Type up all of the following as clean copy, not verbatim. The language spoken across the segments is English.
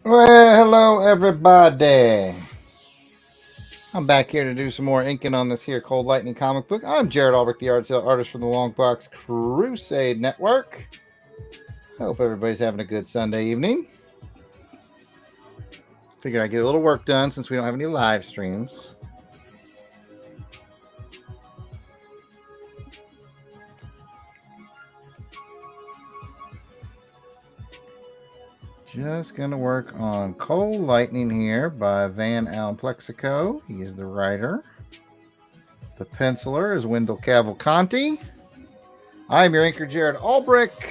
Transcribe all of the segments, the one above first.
Well, hello everybody. I'm back here to do some more inking on this here Cold Lightning comic book. I'm Jarrod Alberich, the art sale artist from the Long Box Crusade Network. Hope everybody's having a good Sunday evening. Figured I'd get a little work done since we don't have any live streams. Just gonna work on Cold Lightning here by Allen Plexico. He is the writer. The penciler is Wendell Cavalcanti. I'm your anchor, Jarrod Alberich.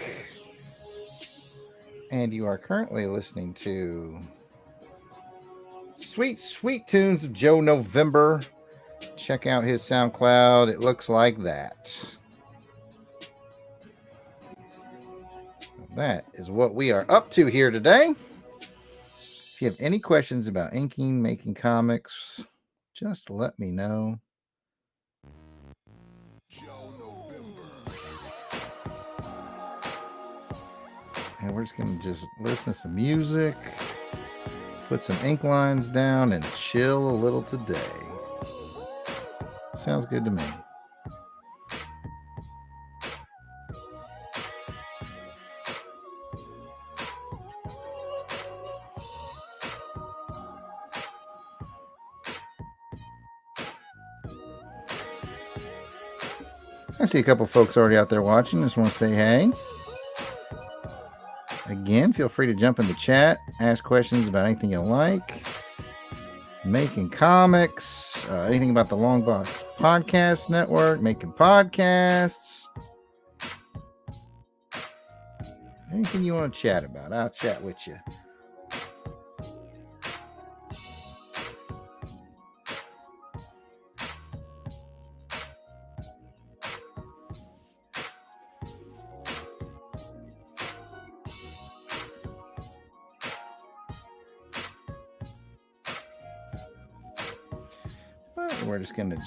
And you are currently listening to Sweet, Sweet Tunes of Joe November. Check out his SoundCloud. It looks like that. That is what we are up to here today. If you have any questions about inking, making comics, just let me know. And we're just going to just listen to some music, put some ink lines down, and chill a little today. Sounds good to me. I see a couple folks already out there watching. Just want to say hey. Again, feel free to jump in the chat, ask questions about anything you like, making comics, anything about the Long Box Podcast Network, making podcasts, anything you want to chat about. I'll chat with you. We're just going to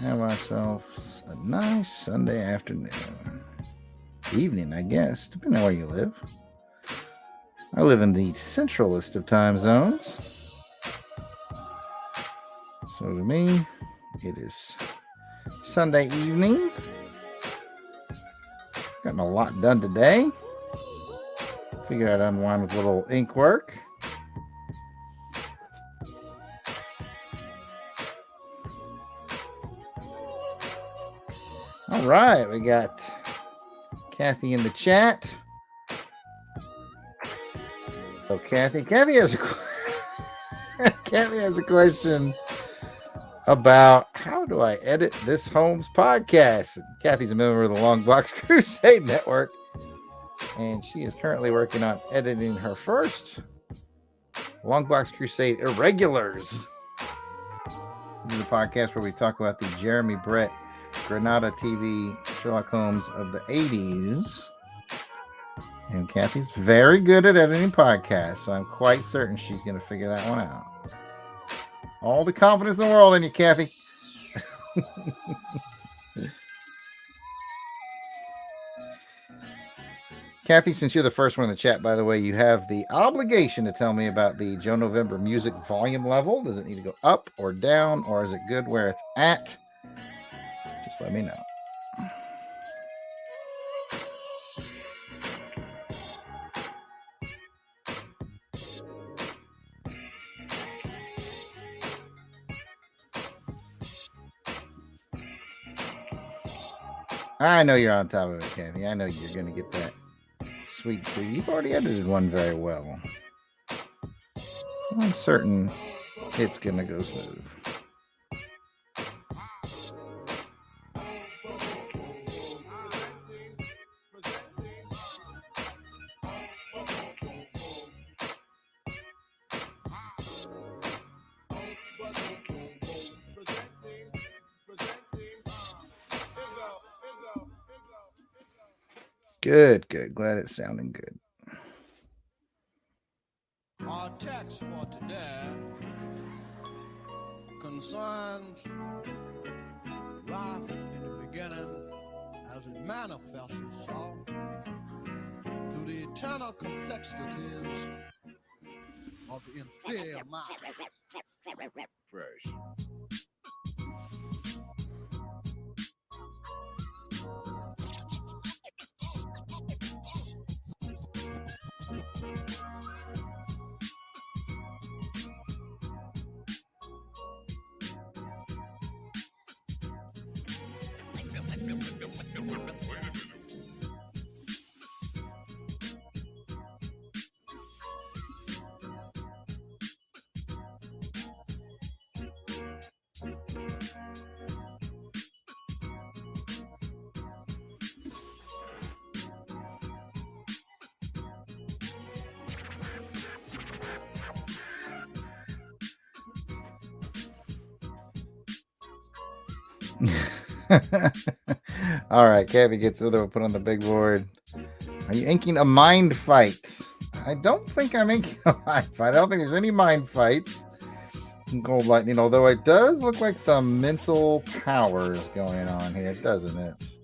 have ourselves a nice Sunday afternoon. Evening, I guess, depending on where you live. I live in the centralist of time zones. So to me, it is Sunday evening. Gotten a lot done today. Figured I'd unwind with a little ink work. All right, we got Kathy in the chat. Oh, Kathy has a question about how do I edit this Holmes podcast. Kathy's a member of the Long Box Crusade Network, and she is currently working on editing her first Long Box Crusade Irregulars. This is a podcast where we talk about the Jeremy Brett Granada TV Sherlock Holmes of the 80s. And Kathy's very good at editing podcasts, so I'm quite certain she's going to figure that one out. All the confidence in the world in you, Kathy. Kathy, since you're the first one in the chat, by the way, you have the obligation to tell me about the Joe November music volume level. Does it need to go up or down, or is it good where it's at? Just let me know. I know you're on top of it, Kathy. I know you're going to get that sweet. You've already edited one very well. I'm certain it's going to go smooth. Good. Glad it's sounding good. Our text for today concerns life in the beginning as it manifests itself through the internal complexities of the inferior mind. Fresh. All right, Kathy gets the other put on the big board. Are you inking a mind fight? I don't think I'm inking a mind fight. I don't think there's any mind fights in Cold Lightning, although it does look like some mental powers going on here, doesn't it?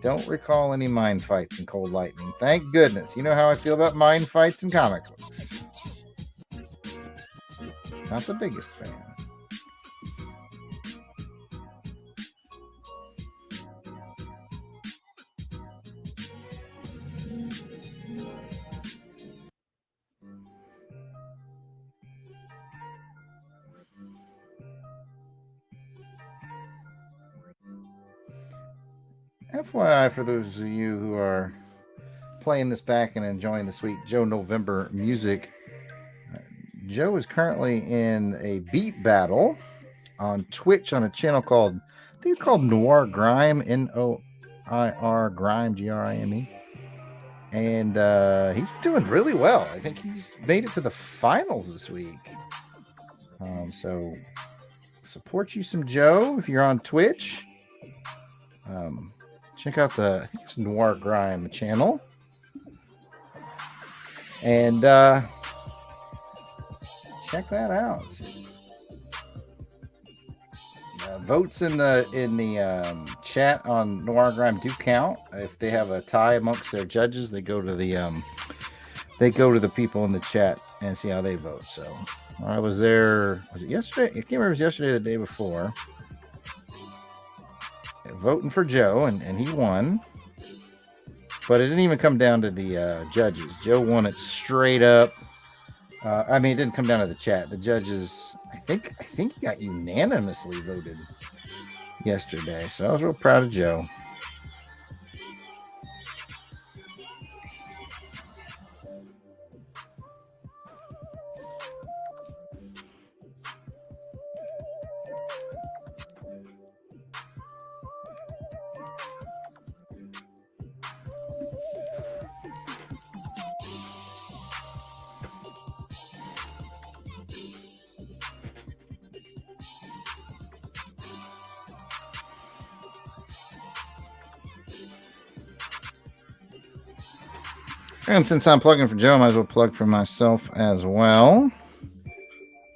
Don't recall any mind fights in Cold Lightning. Thank goodness. You know how I feel about mind fights in comic books. Not the biggest fan. FYI, for those of you who are playing this back and enjoying the sweet Joe November music, Joe is currently in a beat battle on Twitch on a channel called, I think it's called Noir Grime, Noir Grime, Grime. And he's doing really well. I think he's made it to the finals this week. So support you some Joe if you're on Twitch. Check out the, I think it's Noir Grime channel. And check that out. Votes in the chat on Noir Grime do count. If they have a tie amongst their judges, they go to the people in the chat and see how they vote. So I was there. Was it yesterday? I can't remember if it was yesterday or the day before. Voting for Joe, and he won. But it didn't even come down to the judges. Joe won it straight up. I mean, it didn't come down to the chat. The judges, I think he got unanimously voted yesterday. So I was real proud of Joe. And since I'm plugging for Joe, I might as well plug for myself as well.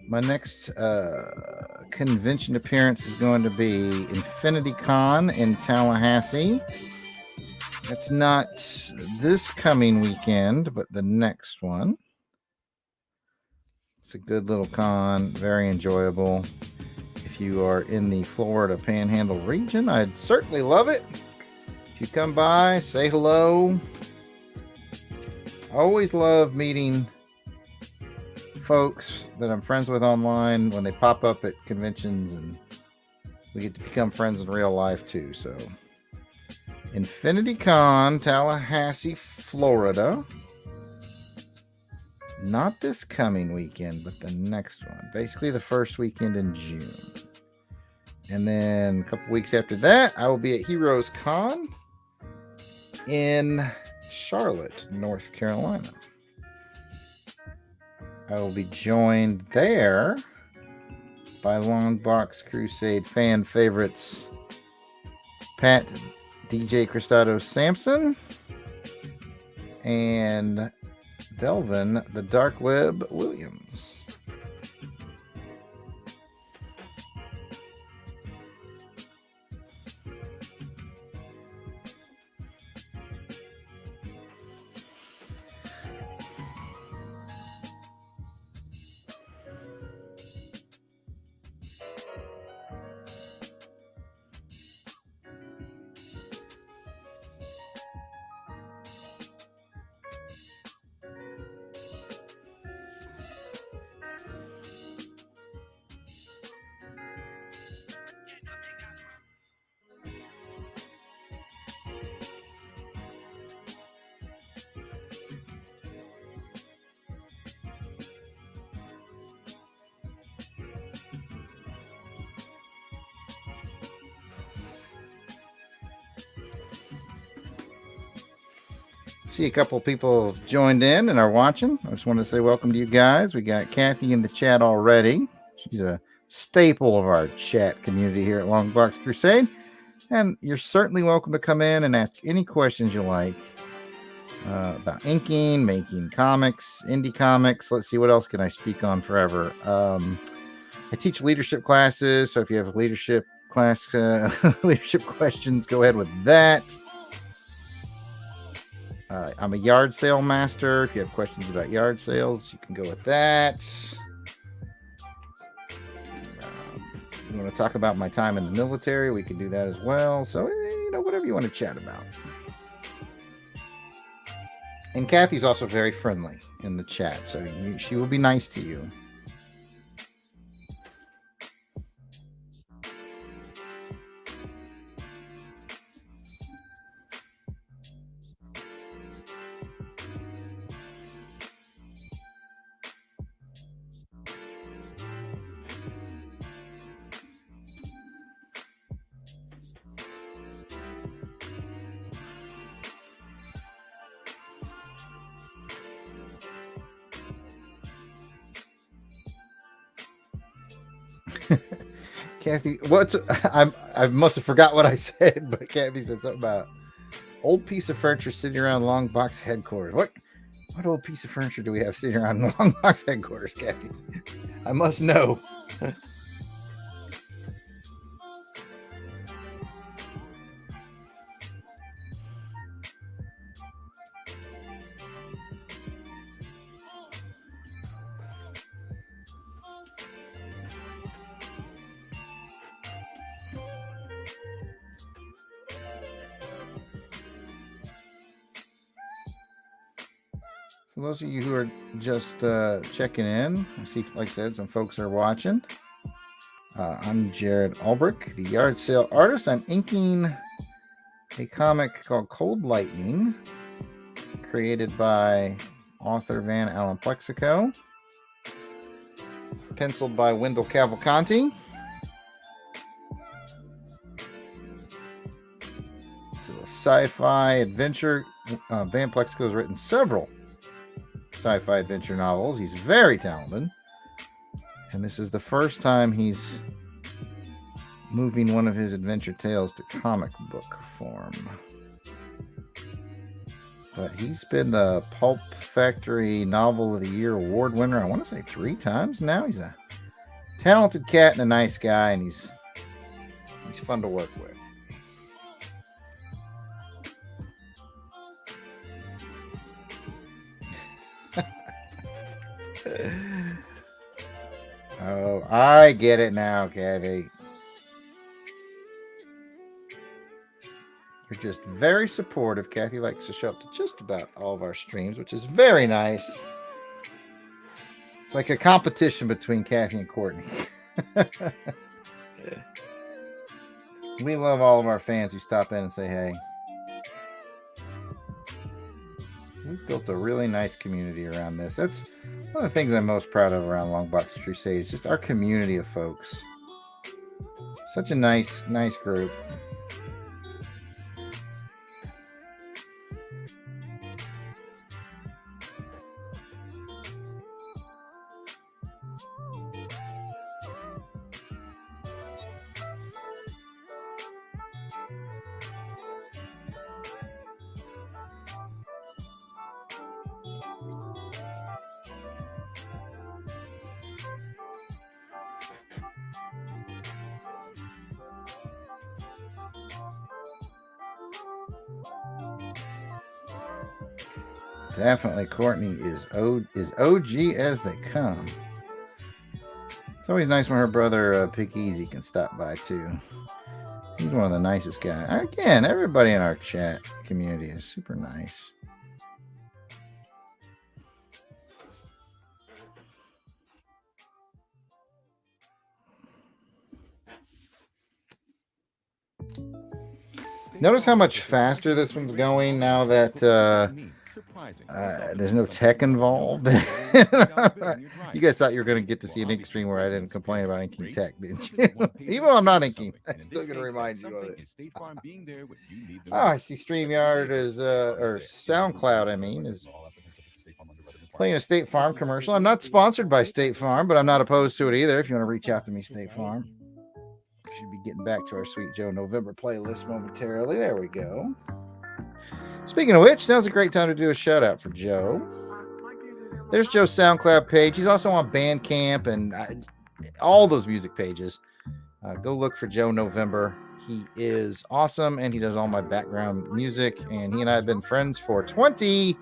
My next convention appearance is going to be Infinity Con in Tallahassee. It's not this coming weekend, but the next one. It's a good little con, very enjoyable. If you are in the Florida Panhandle region, I'd certainly love it. If you come by, say hello. I always love meeting folks that I'm friends with online when they pop up at conventions, and we get to become friends in real life too. So Infinity Con, Tallahassee, Florida. Not this coming weekend, but the next one. Basically the first weekend in June. And then a couple weeks after that, I will be at Heroes Con in Charlotte, North Carolina. I will be joined there by Longbox Crusade fan favorites Pat DJ Cristado Sampson and Delvin the Dark Web Williams. See a couple of people have joined in and are watching. I just want to say welcome to you guys. We got Kathy in the chat already. She's a staple of our chat community here at Longbox Crusade. And you're certainly welcome to come in and ask any questions you like about inking, making comics, indie comics. Let's see, what else can I speak on forever? I teach leadership classes, so if you have a leadership class, leadership questions, go ahead with that. I'm a yard sale master. If you have questions about yard sales, you can go with that. You want to talk about my time in the military, we can do that as well. So, whatever you want to chat about. And Kathy's also very friendly in the chat, so she will be nice to you. Kathy, I must have forgot what I said, but Kathy said something about old piece of furniture sitting around Longbox headquarters. What old piece of furniture do we have sitting around Longbox headquarters, Kathy? I must know. So those of you who are just checking in, I see, like I said, some folks are watching. I'm Jarrod Alberich, the yard sale artist. I'm inking a comic called Cold Lightning, created by author Allen Plexico, penciled by Wendell Cavalcanti. It's a sci-fi adventure. Van Plexico has written several sci-fi adventure novels. He's very talented, and this is the first time he's moving one of his adventure tales to comic book form. But he's been the Pulp Factory Novel of the Year award winner, I want to say 3 times now. He's a talented cat and a nice guy, and he's fun to work with. Oh, I get it now, Kathy. You're just very supportive. Kathy likes to show up to just about all of our streams, which is very nice. It's like a competition between Kathy and Courtney. We love all of our fans who stop in and say hey. We've built a really nice community around this. That's one of the things I'm most proud of around Longbox Crusade, is just our community of folks. Such a nice group. Definitely, Courtney is OG as they come. It's always nice when her brother Pick Easy can stop by too. He's one of the nicest guys. Again, everybody in our chat community is super nice. Notice how much faster this one's going now that There's no tech involved. You guys thought you were going to get to see an ink stream where I didn't complain about inking tech, didn't you? Even though I'm not inking, I'm still going to remind you of it. I see StreamYard is, or SoundCloud, I mean, is playing a State Farm commercial. I'm not sponsored by State Farm, but I'm not opposed to it either. If you want to reach out to me, State Farm. Should be getting back to our Sweet Joe November playlist momentarily. There we go. Speaking of which, now's a great time to do a shout out for Joe. There's Joe's SoundCloud page. He's also on Bandcamp and all those music pages. Go look for Joe November. He is awesome, and he does all my background music. And he and I have been friends for 23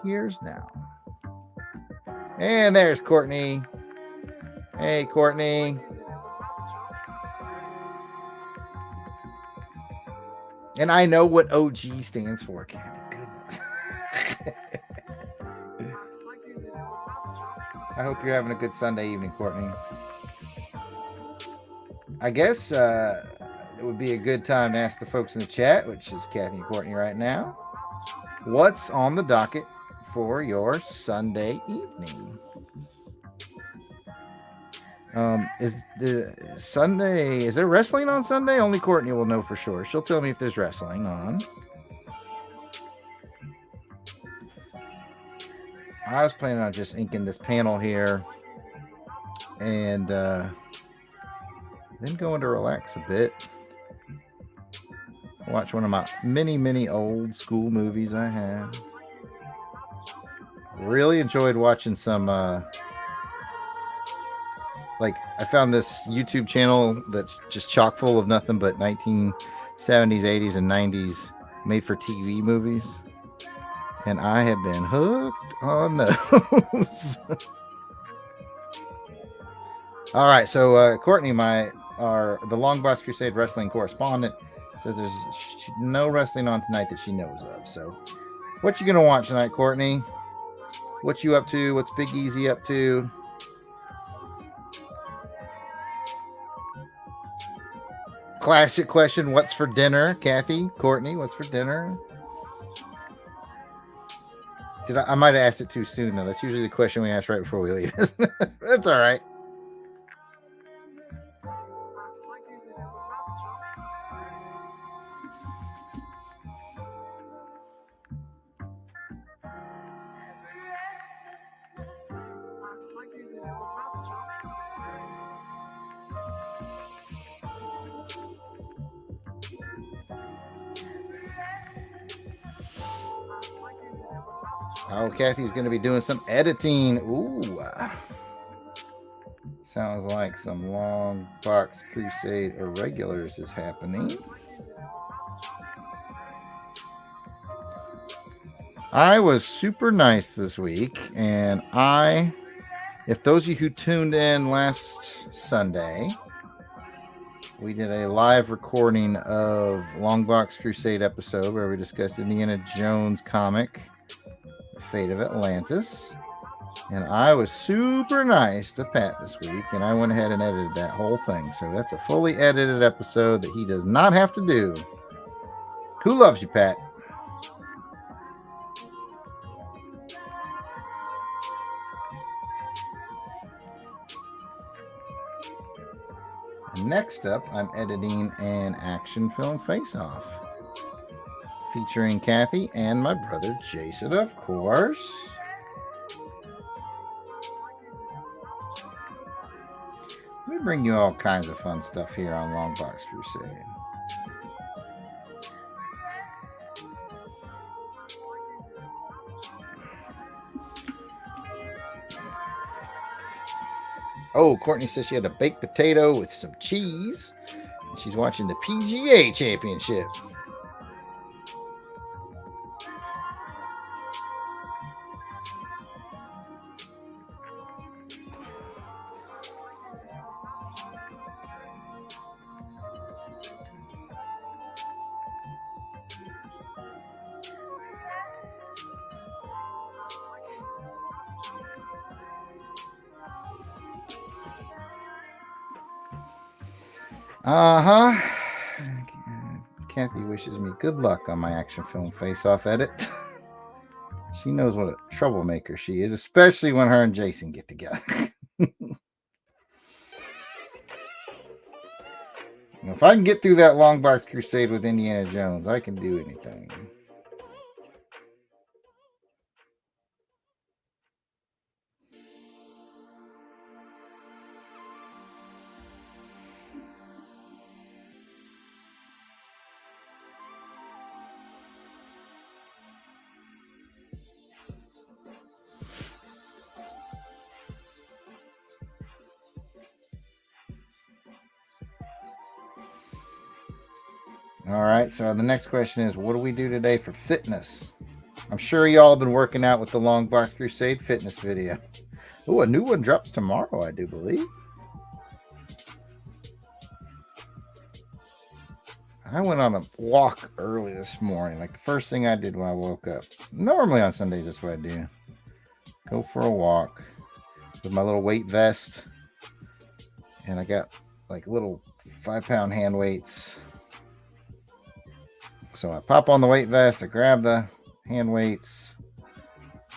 years now. And there's Courtney. Hey, Courtney. And I know what OG stands for. Goodness. I hope you're having a good Sunday evening, Courtney. I guess it would be a good time to ask the folks in the chat, which is Kathy and Courtney right now, what's on the docket for your Sunday evening? Is there wrestling on Sunday? Only Courtney will know for sure. She'll tell me if there's wrestling on. I was planning on just inking this panel here and then going to relax a bit. Watch one of my many old school movies I have. Really enjoyed watching some I found this YouTube channel that's just chock full of nothing but 1970s, 80s, and 90s made for TV movies. And I have been hooked on those. All right, so Courtney, the Longbox Crusade wrestling correspondent, says there's no wrestling on tonight that she knows of. So what you going to watch tonight, Courtney? What you up to? What's Big Easy up to? Classic question, what's for dinner? Kathy, Courtney, what's for dinner? I might have asked it too soon, though. That's usually the question we ask right before we leave. That's all right. Oh, Kathy's going to be doing some editing. Ooh. Sounds like some Long Box Crusade Irregulars is happening. I was super nice this week, and if those of you who tuned in last Sunday, we did a live recording of Long Box Crusade episode where we discussed Indiana Jones comic, The Fate of Atlantis. And I was super nice to Pat this week, and I went ahead and edited that whole thing. So that's a fully edited episode that he does not have to do. Who loves you, Pat? Next up, I'm editing an action film face-off featuring Kathy and my brother Jason, of course. We bring you all kinds of fun stuff here on Long Box Crusade. Oh, Courtney says she had a baked potato with some cheese, and she's watching the PGA Championship. Kathy wishes me good luck on my action film face-off edit. She knows what a troublemaker she is, especially when her and Jason get together. If I can get through that long box crusade with Indiana Jones, I can do anything. All right, so the next question is, what do we do today for fitness? I'm sure y'all have been working out with the Long Box Crusade fitness video. Oh, a new one drops tomorrow, I do believe. I went on a walk early this morning, like the first thing I did when I woke up. Normally on Sundays, that's what I do. Go for a walk with my little weight vest. And I got like little 5-pound hand weights. So I pop on the weight vest, I grab the hand weights,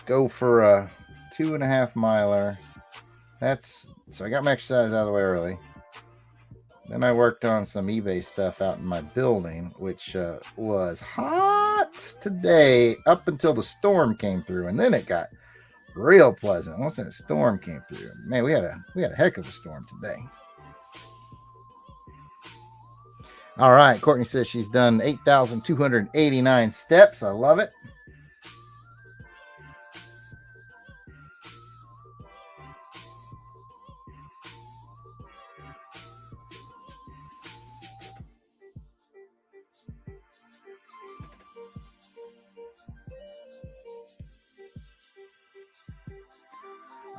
go for a 2.5 miler. So I got my exercise out of the way early. Then I worked on some eBay stuff out in my building, which was hot today up until the storm came through, and then it got real pleasant once that storm came through. Man, we had a heck of a storm today. All right, Courtney says she's done 8,289 steps. I love it.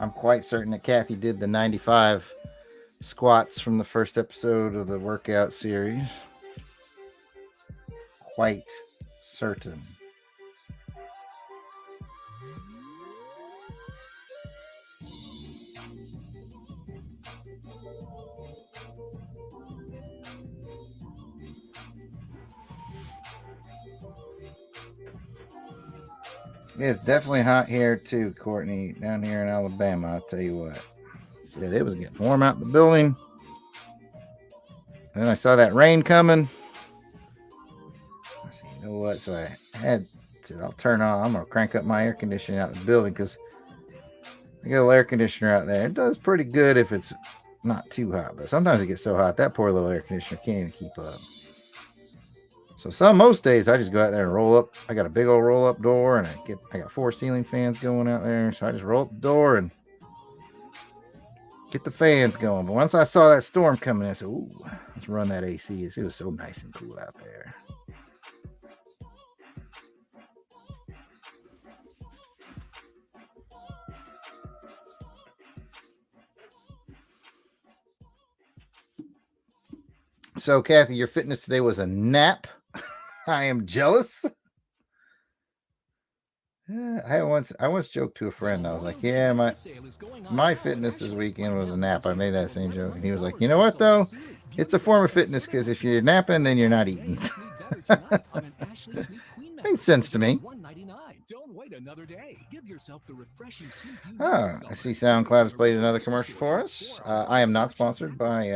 I'm quite certain that Kathy did the 95 squats from the first episode of the workout series. Quite certain. It's definitely hot here too, Courtney, down here in Alabama. I'll tell you what. Said it was getting warm out in the building. And then I saw that rain coming. I said, you know what? So I had to, I'll turn on, I'm going to crank up my air conditioning out in the building because I got a little air conditioner out there. It does pretty good if it's not too hot, but sometimes it gets so hot that poor little air conditioner can't even keep up. So most days I just go out there and roll up. I got a big old roll up door, and I got 4 ceiling fans going out there. So I just roll up the door and get the fans going. But once I saw that storm coming, I said, ooh, let's run that AC. It was so nice and cool out there. So, Kathy, your fitness today was a nap. I am jealous. I once joked to a friend. I was like, yeah, my fitness this weekend was a nap. I made that same joke. And he was like, you know what, though? It's a form of fitness because if you're napping, then you're not eating. Makes sense to me. Don't wait another day. Give yourself the refreshing sleep you need. I see SoundCloud has played another commercial for us. I am not sponsored by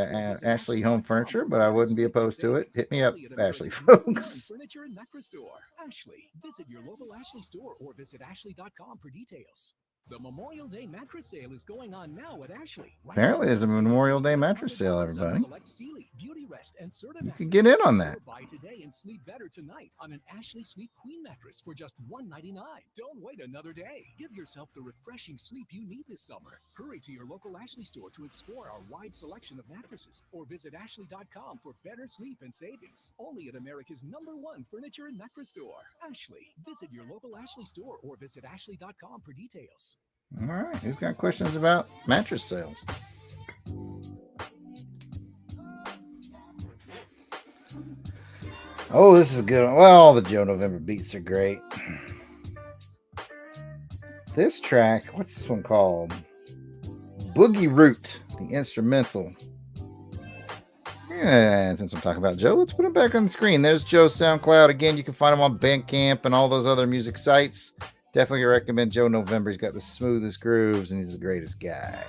Ashley Home Furniture, but I wouldn't be opposed to it. Hit me up, Ashley, folks. Furniture and mattress store. Ashley. Visit your local Ashley store or visit ashley.com for details. The Memorial Day mattress sale is going on now at Ashley. Apparently, there's a Memorial Day mattress sale, everybody. You can get in on that. Buy today and sleep better tonight on an Ashley Sleep Queen mattress for just $199. Don't wait another day. Give yourself the refreshing sleep you need this summer. Hurry to your local Ashley store to explore our wide selection of mattresses or visit ashley.com for better sleep and savings. Only at America's #1 furniture and mattress store. Ashley. Visit your local Ashley store or visit ashley.com for details. All right, who's got questions about mattress sales? Oh, this is a good one. Well, the Joe November beats are great. This track, what's this one called? Boogie Root, the instrumental. And since I'm talking about Joe, let's put him back on the screen. There's Joe's SoundCloud. Again, you can find him on Bandcamp and all those other music sites. Definitely recommend Joe November. He's got the smoothest grooves and he's the greatest guy.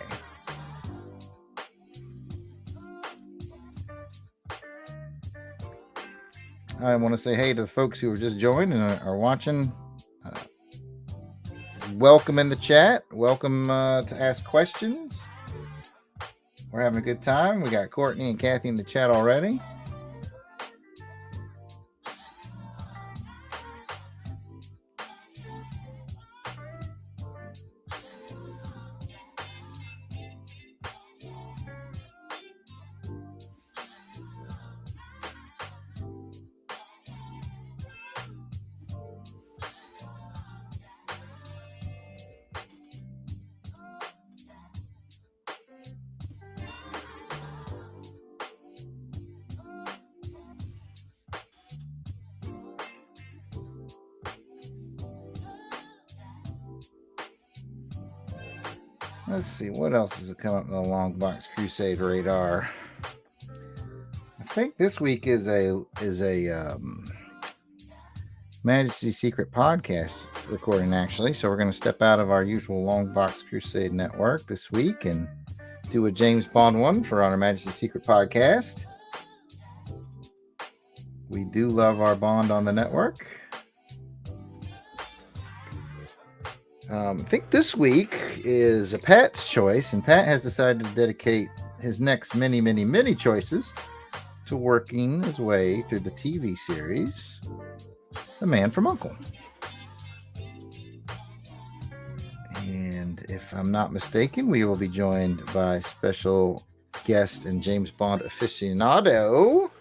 I want to say hey to the folks who are just joined and are watching. Welcome in the chat. Welcome to ask questions. We're having a good time. We got Courtney and Kathy in the chat already. Let's see, what else has come up on the Long Box Crusade radar? I think this week is a Majesty's Secret podcast recording, actually. So we're going to step out of our usual Long Box Crusade network this week and do a James Bond one for our Majesty's Secret podcast. We do love our Bond on the network. I think this week is a Pat's choice, and Pat has decided to dedicate his next many choices to working his way through the TV series, The Man from U.N.C.L.E. And if I'm not mistaken, we will be joined by special guest and James Bond aficionado,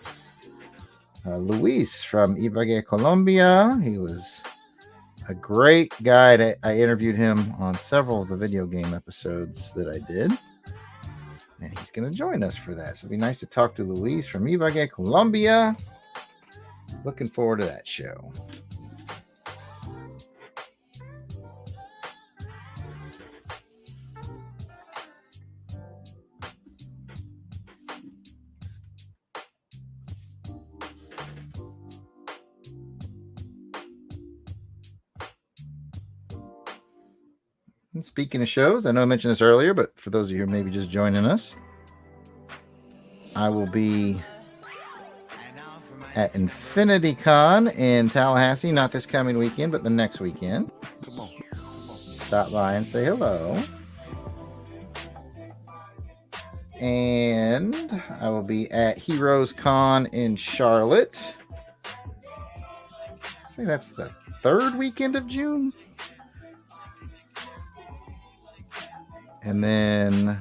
Luis from Ibagué, Colombia. He was a great guy. I interviewed him on several of the video game episodes that I did. And he's going to join us for that. So it'll be nice to talk to Luis from Ibagué, Colombia. Looking forward to that show. And speaking of shows, I know I mentioned this earlier, but for those of you who may be just joining us, I will be at Infinity Con in Tallahassee, not this coming weekend, but the next weekend. Stop by and say hello. And I will be at Heroes Con in Charlotte. I think that's the third weekend of June. And then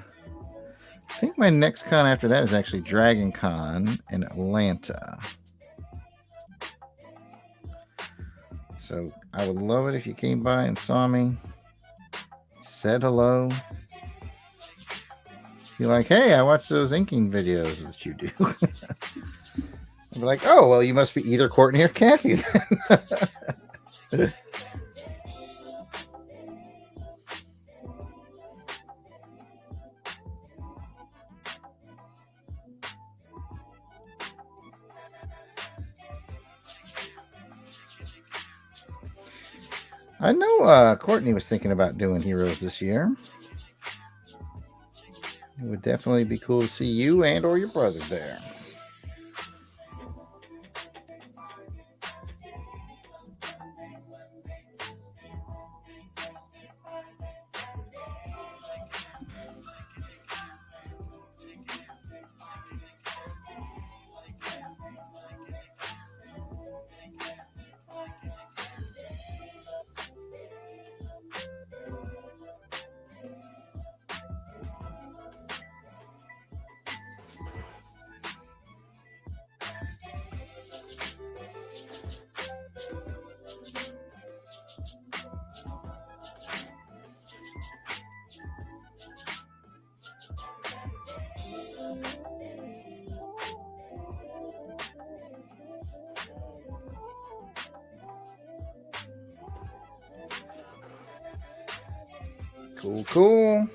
I think my next con after that is actually Dragon Con in Atlanta. So I would love it if you came by and saw me, said hello. Be like, hey, I watched those inking videos that you do. I'd be like, oh, well, you must be either Courtney or Kathy then. I know Courtney was thinking about doing Heroes this year. It would definitely be cool to see you and or your brother there. Cool.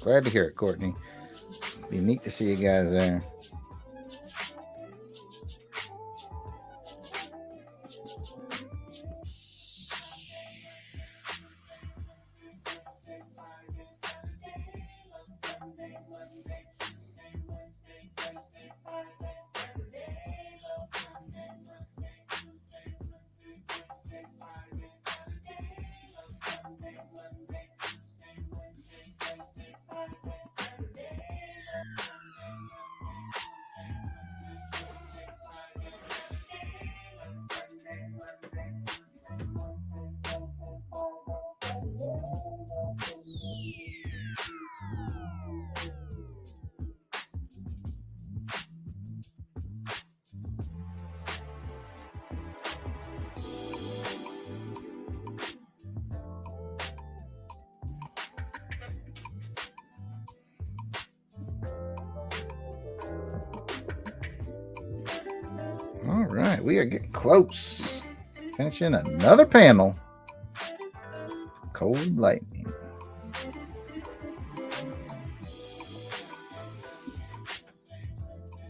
Glad to hear it, Courtney. Be neat to see you guys there. All right, we are getting close. Finishing another panel. Cold Lightning.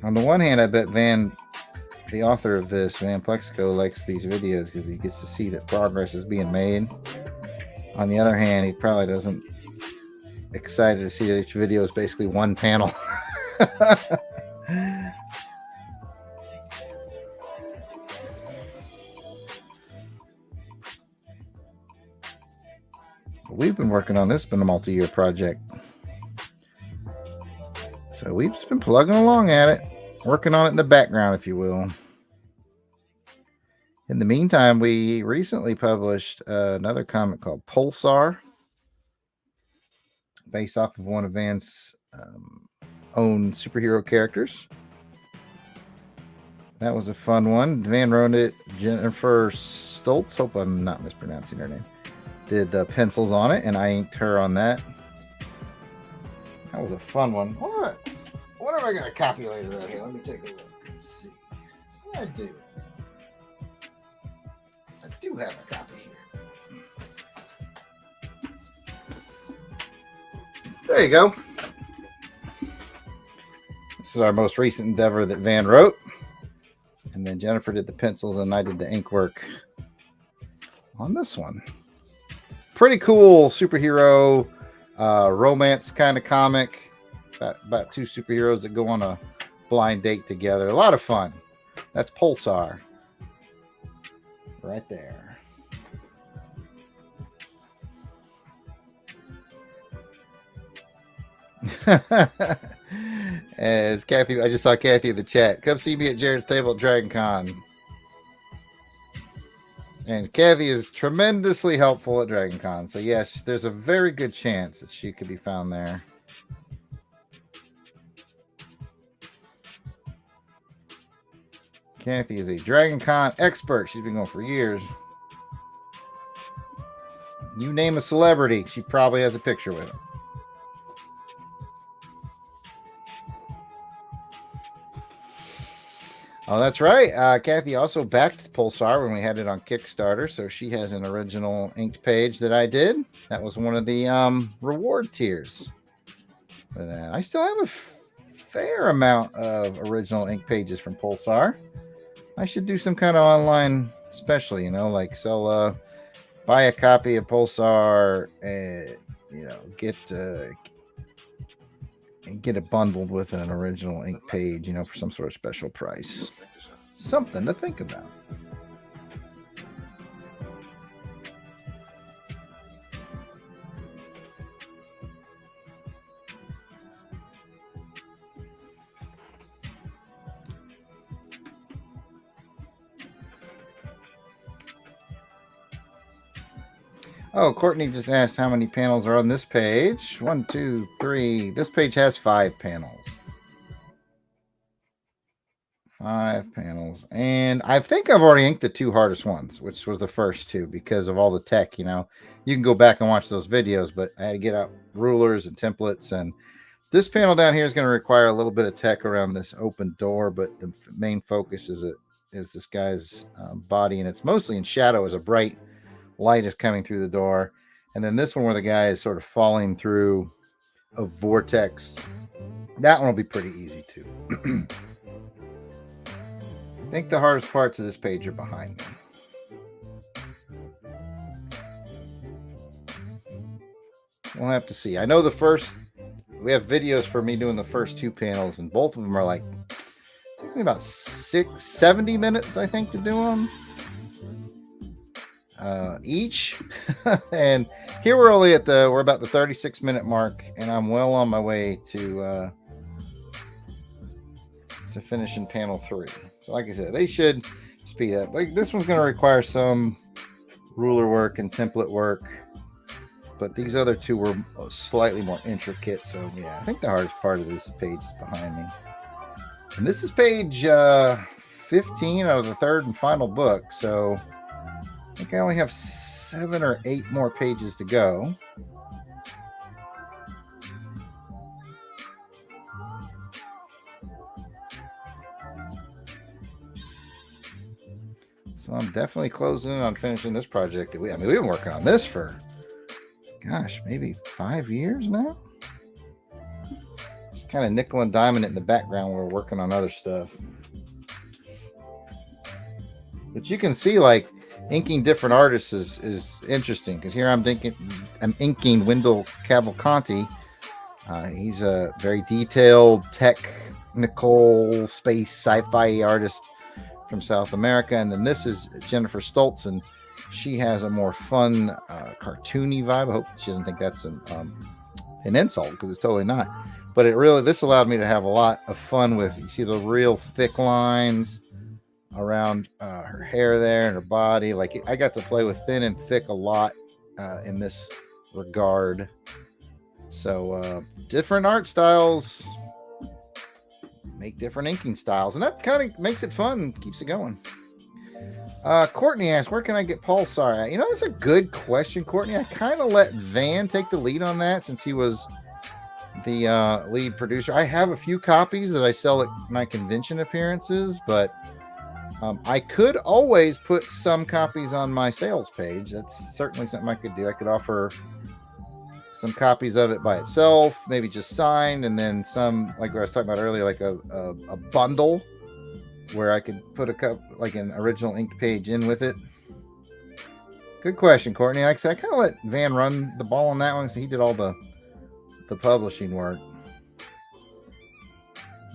On the one hand, I bet the author of this, Van Plexico, likes these videos because he gets to see that progress is being made. On the other hand, he probably doesn't excited to see that each video is basically one panel. We've been working on this, been a multi-year project. So we've just been plugging along at it, working on it in the background, if you will. In the meantime, we recently published another comic called Pulsar, based off of one of Van's own superhero characters. That was a fun one. Van wrote it. Jennifer Stoltz, hope I'm not mispronouncing her name, did the pencils on it, and I inked her on that. That was a fun one. What have I got a copulator out here? Let me take a look and see. I do have a copy here. There you go. This is our most recent endeavor that Van wrote. And then Jennifer did the pencils and I did the ink work on this one. Pretty cool superhero romance kind of comic about two superheroes that go on a blind date together. A lot of fun. That's Pulsar right there. As Kathy, I just saw Kathy in the chat. Come see me at Jarrod's table at Dragon Con. And Kathy is tremendously helpful at Dragon Con. So yes, there's a very good chance that she could be found there. Kathy is a Dragon Con expert. She's been going for years. You name a celebrity, she probably has a picture with it. Oh, that's right. Kathy also backed Pulsar when we had it on Kickstarter, so she has an original inked page that I did. That was one of the reward tiers for that. I still have a fair amount of original ink pages from Pulsar. I should do some kind of online special, like sell buy a copy of Pulsar and get it bundled with an original ink page, for some sort of special price. Something to think about. Oh, Courtney just asked how many panels are on this page. 1, 2, 3. This page has 5 panels. 5 panels. And I think I've already inked the 2 hardest ones, which was the first 2 because of all the tech, You can go back and watch those videos, but I had to get out rulers and templates. And this panel down here is going to require a little bit of tech around this open door, but the main focus is this guy's body, and it's mostly in shadow as a bright light is coming through the door. And then this one where the guy is sort of falling through a vortex, that one will be pretty easy too. I think the hardest parts of this page are behind me. we'll have to see. I know we have videos for me doing the first 2 panels, and both of them are like about 70 minutes, I think, to do them each. And here we're about the 36-minute mark, and I'm well on my way to finishing panel 3. So like I said, they should speed up. Like this one's going to require some ruler work and template work, but these other 2 were slightly more intricate. So yeah, I think the hardest part of this page is behind me. And this is page 15 out of the 3rd and final book. So I think I only have 7 or 8 more pages to go. So I'm definitely closing in on finishing this project. We've been working on this for, gosh, maybe 5 years now. Just kind of nickel and diming it in the background when we're working on other stuff. But you can see, like, inking different artists is interesting, because here I'm inking Wendell Cavalcanti. He's a very detailed, technical, space sci-fi artist from South America. And then this is Jennifer Stoltz, and she has a more fun, cartoony vibe. I hope she doesn't think that's an insult, because it's totally not. But this allowed me to have a lot of fun with, you see the real thick lines around her hair there and her body. Like, I got to play with thin and thick a lot in this regard. So different art styles make different inking styles, and that kind of makes it fun, keeps it going. Courtney asks, where can I get Pulsar at? That's a good question, Courtney. I kind of let Van take the lead on that, since he was the lead producer. I have a few copies that I sell at my convention appearances, but I could always put some copies on my sales page. That's certainly something I could do. I could offer some copies of it by itself, maybe just signed, and then some, like what I was talking about earlier, like a bundle where I could put like an original ink page in with it. Good question, Courtney. Like I said, I kind of let Van run the ball on that one, so he did all the publishing work.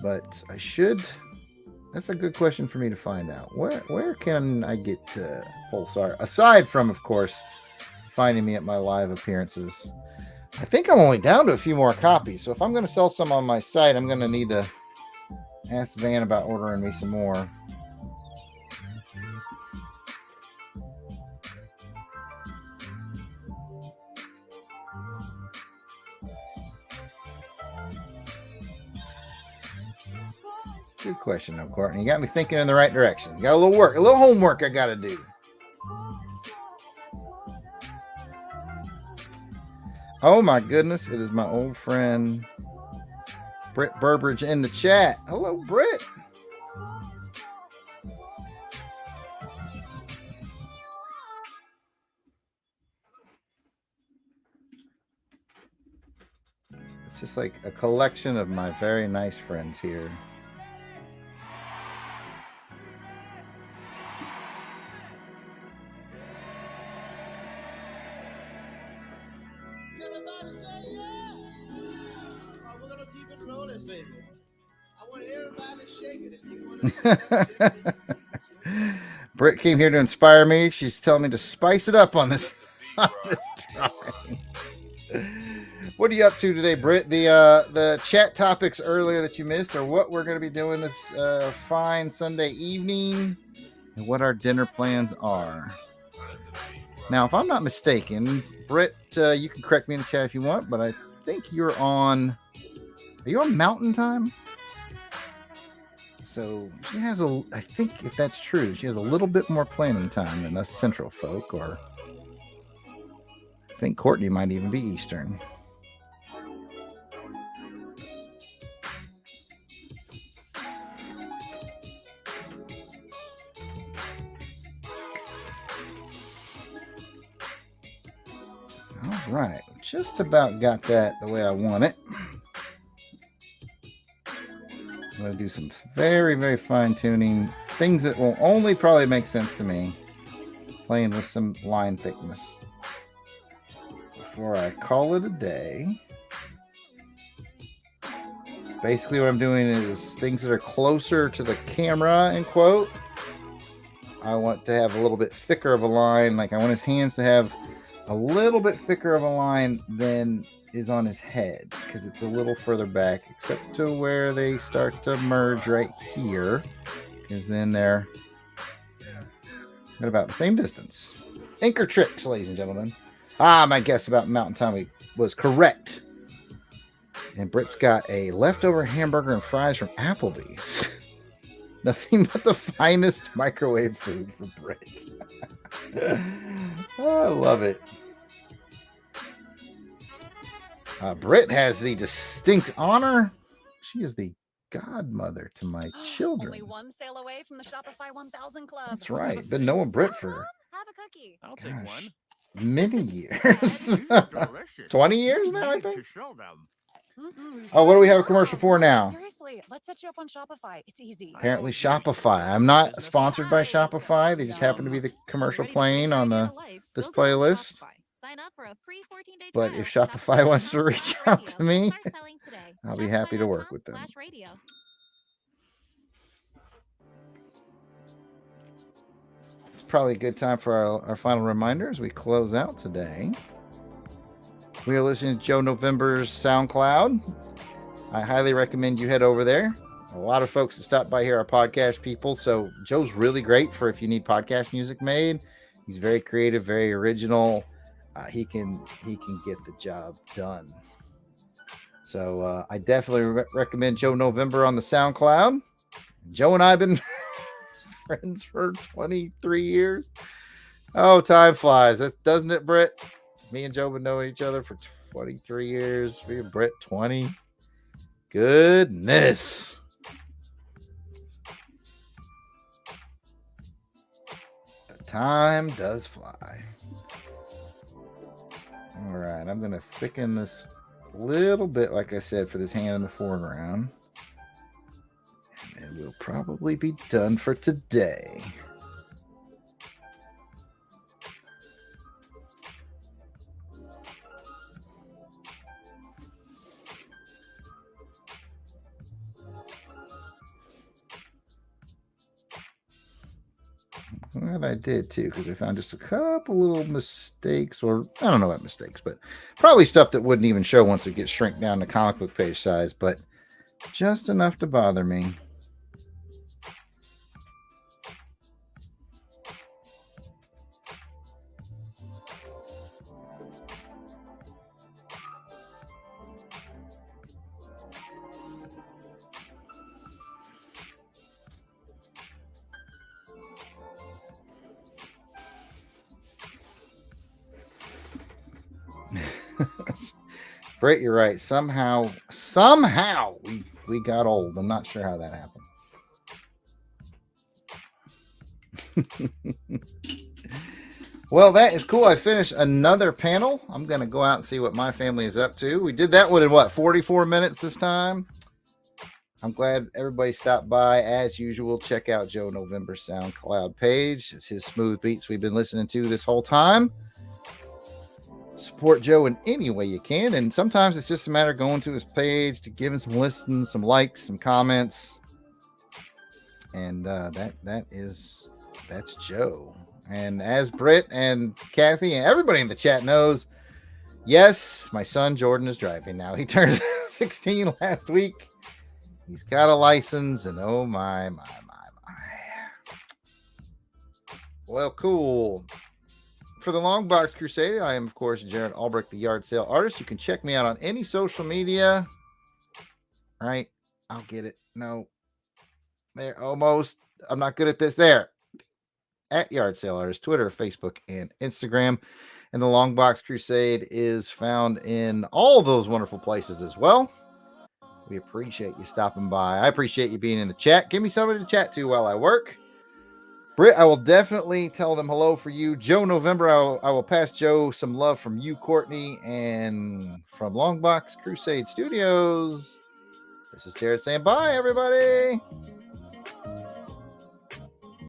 But I should. That's a good question for me to find out. Where can I get Pulsar, aside from, of course, finding me at my live appearances? I think I'm only down to a few more copies, so if I'm going to sell some on my site, I'm going to need to ask Van about ordering me some more. Good question, though, Courtney. You got me thinking in the right direction. Got a little homework I got to do. Oh my goodness, it is my old friend Britt Burbridge in the chat. Hello, Britt. It's just like a collection of my very nice friends here. Everybody say yeah. Oh, we're gonna keep it rolling, baby. I want everybody to shake it. If you want to stand up, shake it, you can see it. Britt came here to inspire me. She's telling me to spice it up on this drawing. What are you up to today, Britt? The chat topics earlier that you missed are what we're going to be doing this fine Sunday evening and what our dinner plans are. Now, if I'm not mistaken, Britt, you can correct me in the chat if you want, but I think you're on... Are you on Mountain Time? So she has I think if that's true, she has a little bit more planning time than us Central folk, or I think Courtney might even be Eastern. All right, just about got that the way I want it. I'm going to do some very, very fine tuning, things that will only probably make sense to me, playing with some line thickness before I call it a day. Basically, what I'm doing is things that are closer to the camera, end quote. I want to have a little bit thicker of a line. Like I want his hands to have a little bit thicker of a line than is on his head because it's a little further back, except to where they start to merge right here, because then they're at about the same distance. Anchor tricks, ladies and gentlemen. My guess about Mountain Tommy was correct. And Britt's got a leftover hamburger and fries from Applebee's. Nothing but the finest microwave food for Britt. Oh, I love it. Britt has the distinct honor. She is the godmother to my children. Only one sale away from the Shopify 1000 Club. That's right. Been knowing Britt for Have a cookie. I'll take one. many years. These are delicious. 20 years now, I Need think. to show them. Oh, what do we have a commercial for now? Seriously, let's set you up on Shopify. It's easy. Apparently Shopify. I'm not sponsored by Shopify. They just happen to be the commercial playing on this playlist. Sign up for a free 14-day But trial. if Shopify wants to reach out to me, Start selling today. I'll be happy to work with them. Shopify.com/radio. It's probably a good time for our final reminder as we close out today. We are listening to Joe November's SoundCloud. I highly recommend you head over there. A lot of folks that stop by here are podcast people, so Joe's really great for if you need podcast music made. He's very creative, very original. He can get the job done. So I definitely recommend Joe November on the SoundCloud. Joe and I have been friends for 23 years. Oh, time flies, doesn't it, Britt? Me and Joe have been knowing each other for 23 years. Me and Britt, 20. Goodness. The time does fly. All right, I'm going to thicken this a little bit, like I said, for this hand in the foreground. And we'll probably be done for today. Glad I did too, because I found just a couple little mistakes, or I don't know what mistakes, but probably stuff that wouldn't even show once it gets shrink down to comic book page size, but just enough to bother me. Brett, you're right. Somehow we got old. I'm not sure how that happened. Well, that is cool. I finished another panel. I'm going to go out and see what my family is up to. We did that one in 44 minutes this time. I'm glad everybody stopped by. As usual, check out Joe November's SoundCloud page. It's his smooth beats we've been listening to this whole time. Support Joe in any way you can, and sometimes it's just a matter of going to his page to give him some listens, some likes, some comments, and that's Joe. And as Britt and Kathy and everybody in the chat knows, yes, my son Jordan is driving now. He turned 16 last week. He's got a license, and oh my. Well, cool. For the Long Box Crusade, I am, of course, Jarrod Alberich, the yard sale artist. You can check me out on any social media. All right. I'll get it. No. There. Almost. I'm not good at this. There. At Yard Sale Artist, Twitter, Facebook, and Instagram. And the Long Box Crusade is found in all those wonderful places as well. We appreciate you stopping by. I appreciate you being in the chat. Give me somebody to chat to while I work. Britt, I will definitely tell them hello for you. Joe November, I will pass Joe some love from you, Courtney, and from Long Box Crusade Studios. This is Jarrod saying bye, everybody.